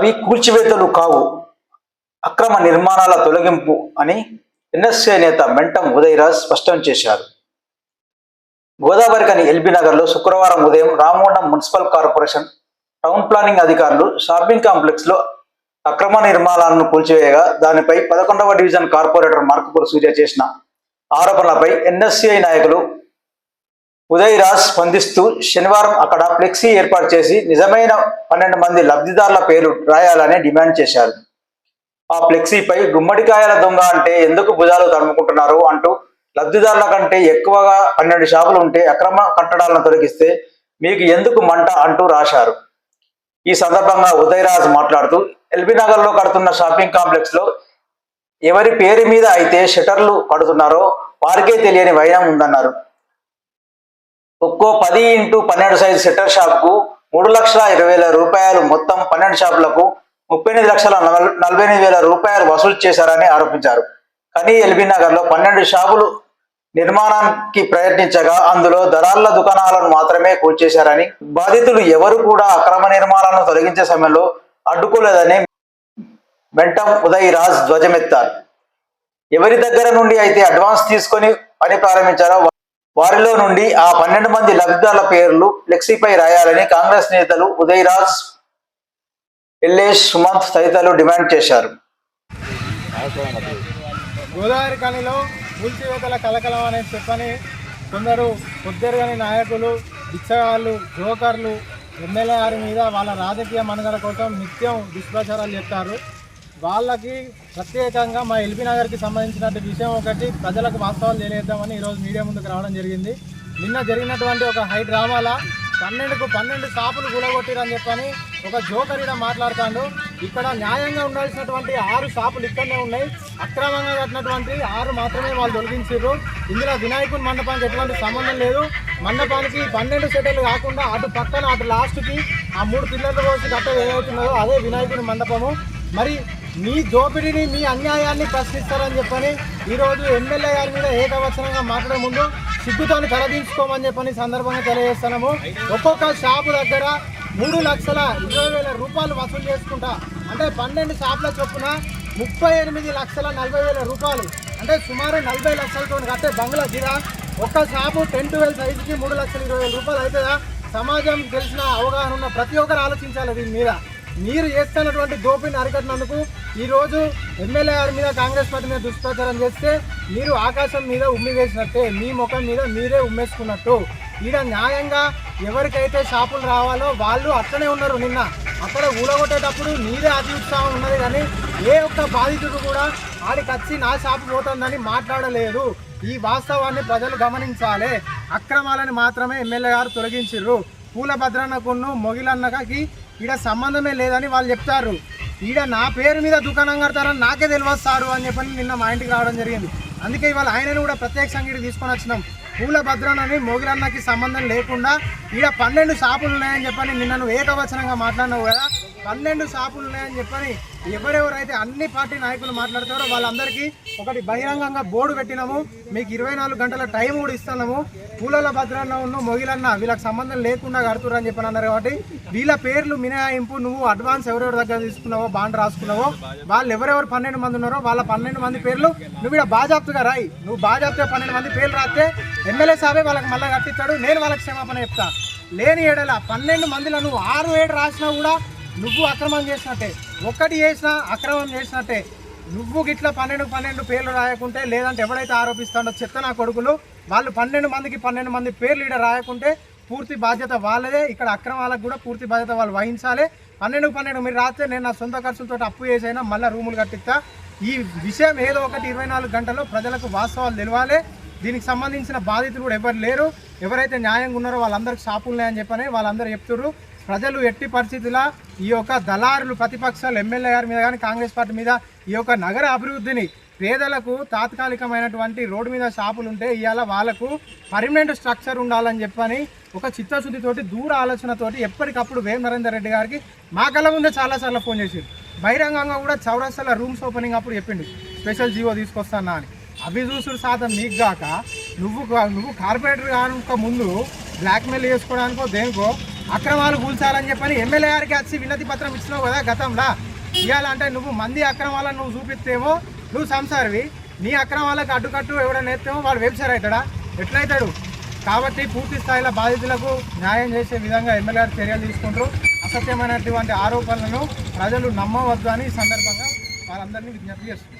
అవి కూల్చివేతలు కావు, అక్రమ నిర్మాణాల తొలగింపు అని ఎన్ఎస్ఏ నేత మెంటం ఉదయరాజ్ స్పష్టం చేశారు. గోదావరికని ఎల్బీ నగర్లో శుక్రవారం ఉదయం Ramagundam municipal corporation town planning అధికారులు షాపింగ్ కాంప్లెక్స్లో అక్రమ నిర్మాణాలను కూల్చివేయగా దానిపై 11వ డివిజన్ కార్పొరేటర్ మార్కపూర్ సూర్య చేసిన ఆరోపణలపై ఎన్ఎస్ఏ నాయకులు ఉదయరాజ్ స్పందిస్తూ శనివారం అక్కడ ఫ్లెక్సీ ఏర్పాటు చేసి నిజమైన 12 మంది లబ్ధిదారుల పేర్లు రాయాలని డిమాండ్ చేశారు. ఆ ఫ్లెక్సీపై గుమ్మడికాయల దొంగ అంటే ఎందుకు భుజాలు తడుముకుంటున్నారు అంటూ లబ్ధిదారుల కంటే ఎక్కువగా 12 షాపులు ఉంటే అక్రమ కట్టడాలను తొలగిస్తే మీకు ఎందుకు మంట అంటూ రాశారు. ఈ సందర్భంగా ఉదయరాజ్ మాట్లాడుతూ ఎల్బీ నగర్లో కడుతున్న షాపింగ్ కాంప్లెక్స్ లో ఎవరి పేరు మీద అయితే షటర్లు కడుతున్నారో వారికే తెలియని వైనం ఉందన్నారు. ఒక్కో 10x12 సైజు షట్టర్ షాప్కు 3,20,000 రూపాయలు, మొత్తం 12 షాపులకు 38,48,000 రూపాయలు వసూలు చేశారని ఆరోపించారు. కానీ ఎల్బీ నగర్లో 12 షాపులు నిర్మాణానికి ప్రయత్నించగా అందులో దళాళ్ల దుకాణాలను మాత్రమే కూల్చేశారని, బాధితులు ఎవరు కూడా అక్రమ నిర్మాణాలను తొలగించే సమయంలో అడ్డుకోలేదని మెంటం ఉదయరాజ్ ధ్వజమెత్తారు. ఎవరి దగ్గర నుండి అయితే అడ్వాన్స్ తీసుకొని పని ప్రారంభించారో వారిలో నుండి ఆ 12 మంది లబ్ధిదారుల పేర్లు ఫ్లెక్సీపై రాయాలని కాంగ్రెస్ నేతలు ఉదయరాజ్, ఎల్లేష్, సుమంత్ తదితరులు డిమాండ్ చేశారు. గోదావరి కనిలో కూల్చివేతల కలకలం అనేది చెప్పని కొందరు పొద్దురుగని నాయకులు, బిచ్చగాళ్ళు, జోకర్లు ఎమ్మెల్యే గారి మీద వాళ్ళ రాజకీయ మనుగడ కోసం నిత్యం దుష్ప్రచారాలు చెప్తారు. వాళ్ళకి ప్రత్యేకంగా మా ఎల్బీ నగర్కి సంబంధించినటువంటి విషయం ఒకటి ప్రజలకు వాస్తవాలు తెలియద్దామని ఈరోజు మీడియా ముందుకు రావడం జరిగింది. నిన్న జరిగినటువంటి ఒక హై డ్రామాలో 12 షాపులు గులగొట్టిరని చెప్పని ఒక జోకరిగా మాట్లాడుతాడు. ఇక్కడ న్యాయంగా ఉండాల్సినటువంటి 6 షాపులు ఇక్కడనే ఉన్నాయి, అక్రమంగా కట్టినటువంటి 6 మాత్రమే వాళ్ళు తొలగించారు. ఇందులో వినాయకుని మండపానికి ఎటువంటి సంబంధం లేదు. మండపానికి 12 సెటర్లు కాకుండా అటు పక్కన అటు లాస్ట్కి ఆ 3 పిల్లర్ల కోసం కట్ట ఏదవుతున్నదో అదే వినాయకుని మండపము. మరి మీ దోపిడీని, మీ అన్యాయాన్ని ప్రశ్నిస్తారని చెప్పని ఈరోజు ఎమ్మెల్యే గారి మీద ఏకవచనంగా మాట్లాడే ముందు సిగ్గుతోని తలదించుకోమని చెప్పని సందర్భంగా తెలియజేస్తున్నాము. ఒక్కొక్క షాపు దగ్గర 3,20,000 రూపాయలు వసూలు చేసుకుంటా, అంటే 12 షాపుల చొప్పున 38,40,000 రూపాయలు, అంటే సుమారు 40 లక్షలతో కట్టే బంగ్లా గిరా. ఒక్క షాపు 10-12 సైజుకి 3,20,000 రూపాయలు అవుతుందా? సమాజం తెలిసిన అవగాహన ఉన్న ప్రతి ఒక్కరు ఆలోచించాలి దీని మీద. మీరు చేస్తున్నటువంటి దోపిడిని అరికట్టినందుకు ఈరోజు ఎమ్మెల్యే గారి మీద కాంగ్రెస్ పార్టీ మీద దుష్ప్రచారం చేస్తే మీరు ఆకాశం మీద ఉమ్మి వేసినట్టే, మీ ముఖం మీద మీరే ఉమ్మేసుకున్నట్టు. ఈడ న్యాయంగా ఎవరికైతే షాపులు రావాలో వాళ్ళు అట్లనే ఉన్నారు. నిన్న అక్కడ ఊడగొట్టేటప్పుడు మీరే అతి ఉత్సాహం ఉన్నది, కానీ ఏ ఒక్క బాధితుడు కూడా ఆడికి వచ్చి నా షాపు పోతుందని మాట్లాడలేదు. ఈ వాస్తవాన్ని ప్రజలు గమనించాలి. అక్రమాలని మాత్రమే ఎమ్మెల్యే గారు తొలగించారు. పూల భద్రన్నకును మొగిలన్నకి ఈడ సంబంధమే లేదని వాళ్ళు చెప్తారు. ఈడ నా పేరు మీద దుకాణం కడతారని నాకే తెలియస్తారు అని చెప్పని నిన్న మా ఇంటికి రావడం జరిగింది. అందుకే ఇవాళ ఆయనను కూడా ప్రత్యక్షంగా ఇటు తీసుకొని వచ్చినాం. పూల భద్రనని మొగిలన్నకి సంబంధం లేకుండా ఈడ 12 షాపులు ఉన్నాయని చెప్పని నిన్న నువ్వు ఏకవచనంగా మాట్లాడినావు కదా. 12 షాపులు ఉన్నాయని చెప్పని ఎవరెవరైతే అన్ని పార్టీ నాయకులు మాట్లాడతారో వాళ్ళందరికీ ఒకటి బహిరంగంగా బోర్డు పెట్టినాము. మీకు 24 గంటల టైం కూడా ఇస్తున్నాము. పూలల భద్రన్న ఉన్న మొగిలన్న వీళ్ళకి సంబంధం లేకుండా కడుతురు అని చెప్పని అన్నారు. కాబట్టి వీళ్ళ పేర్లు మినహాయింపు, నువ్వు అడ్వాన్స్ ఎవరెవరి దగ్గర తీసుకున్నావో బాండ్ రాసుకున్నావో వాళ్ళు ఎవరెవరు 12 మంది ఉన్నారో వాళ్ళ 12 మంది పేర్లు నువ్వు ఇక్కడ బాజాప్తుగా రాయి. నువ్వు బాజాప్తుగా 12 మంది పేర్లు రాస్తే ఎమ్మెల్యే సాబే వాళ్ళకి మళ్ళీ కట్టిస్తాడు, నేను వాళ్ళకి క్షమాపణ చెప్తా. లేని ఏడల 12 మందిలో నువ్వు 6-7 రాసినా కూడా నువ్వు అక్రమం చేసినట్టే, ఒక్కటి చేసినా అక్రమం చేసినట్టే. నువ్వు గిట్లా 12 పేర్లు రాయకుంటే, లేదంటే ఎవడైతే ఆరోపిస్తాడో చెత్త నా కొడుకులు వాళ్ళు 12 మందికి 12 మంది పేర్లు ఇక్కడ రాయకుంటే పూర్తి బాధ్యత వాళ్ళదే. ఇక్కడ అక్రమాలకు కూడా పూర్తి బాధ్యత వాళ్ళు వహించాలి. 12 మీరు రాస్తే నేను నా సొంత ఖర్చులతో అప్పు చేసైనా మళ్ళీ రూములు కట్టిస్తా. ఈ విషయం ఏదో ఒకటి 24 గంటల్లో ప్రజలకు వాస్తవాలు తెలియాలి. దీనికి సంబంధించిన బాధితులు కూడా ఎవరు లేరు. ఎవరైతే న్యాయంగా ఉన్నారో వాళ్ళందరికీ షాపులు ఉన్నాయని చెప్పని వాళ్ళందరూ చెప్తున్నారు. ప్రజలు ఎట్టి పరిస్థితుల్లో ఈ యొక్క దళారులు, ప్రతిపక్షాలు ఎమ్మెల్యే గారి మీద కానీ కాంగ్రెస్ పార్టీ మీద ఈ యొక్క నగర అభివృద్ధిని, పేదలకు తాత్కాలికమైనటువంటి రోడ్డు మీద షాపులు ఉంటే ఇవాళ వాళ్ళకు పర్మనెంట్ స్ట్రక్చర్ ఉండాలని చెప్పని ఒక చిత్తశుద్ధితోటి, దూర ఆలోచనతోటి ఎప్పటికప్పుడు వేం నరేందర్ రెడ్డి గారికి మా కళ్ళ ముందే చాలాసార్లు ఫోన్ చేసారు. బహిరంగంగా కూడా చౌరస్తాల రూమ్స్ ఓపెనింగ్ అప్పుడు చెప్పిండు స్పెషల్ జీవో తీసుకొస్తానా అని. అవి చూసుడు శాతం నీకు గాక నువ్వు కార్పొరేటర్ కానుక ముందు బ్లాక్మెయిల్ చేసుకోవడానికో దేనికో అక్రమాలు కూల్చాలని చెప్పని ఎమ్మెల్యే గారికి వచ్చి వినతి పత్రం ఇచ్చినావు కదా గతంలో. ఇవ్వాలంటే నువ్వు మంది అక్రమాలను నువ్వు చూపిస్తేమో నువ్వు సంసారివి, నీ అక్రమాలకు అడ్డుకట్టు ఎవడైనా ఎత్తేమో వాడు వెబ్సైట్ అవుతాడా? ఎట్లయితాడు? కాబట్టి పూర్తి స్థాయిలో బాధితులకు న్యాయం చేసే విధంగా ఎమ్మెల్యే గారు చర్యలు తీసుకుంటారు. అసత్యమైనటువంటి ఆరోపణలను ప్రజలు నమ్మవద్దు అని ఈ సందర్భంగా వాళ్ళందరినీ విజ్ఞప్తి చేస్తున్నారు.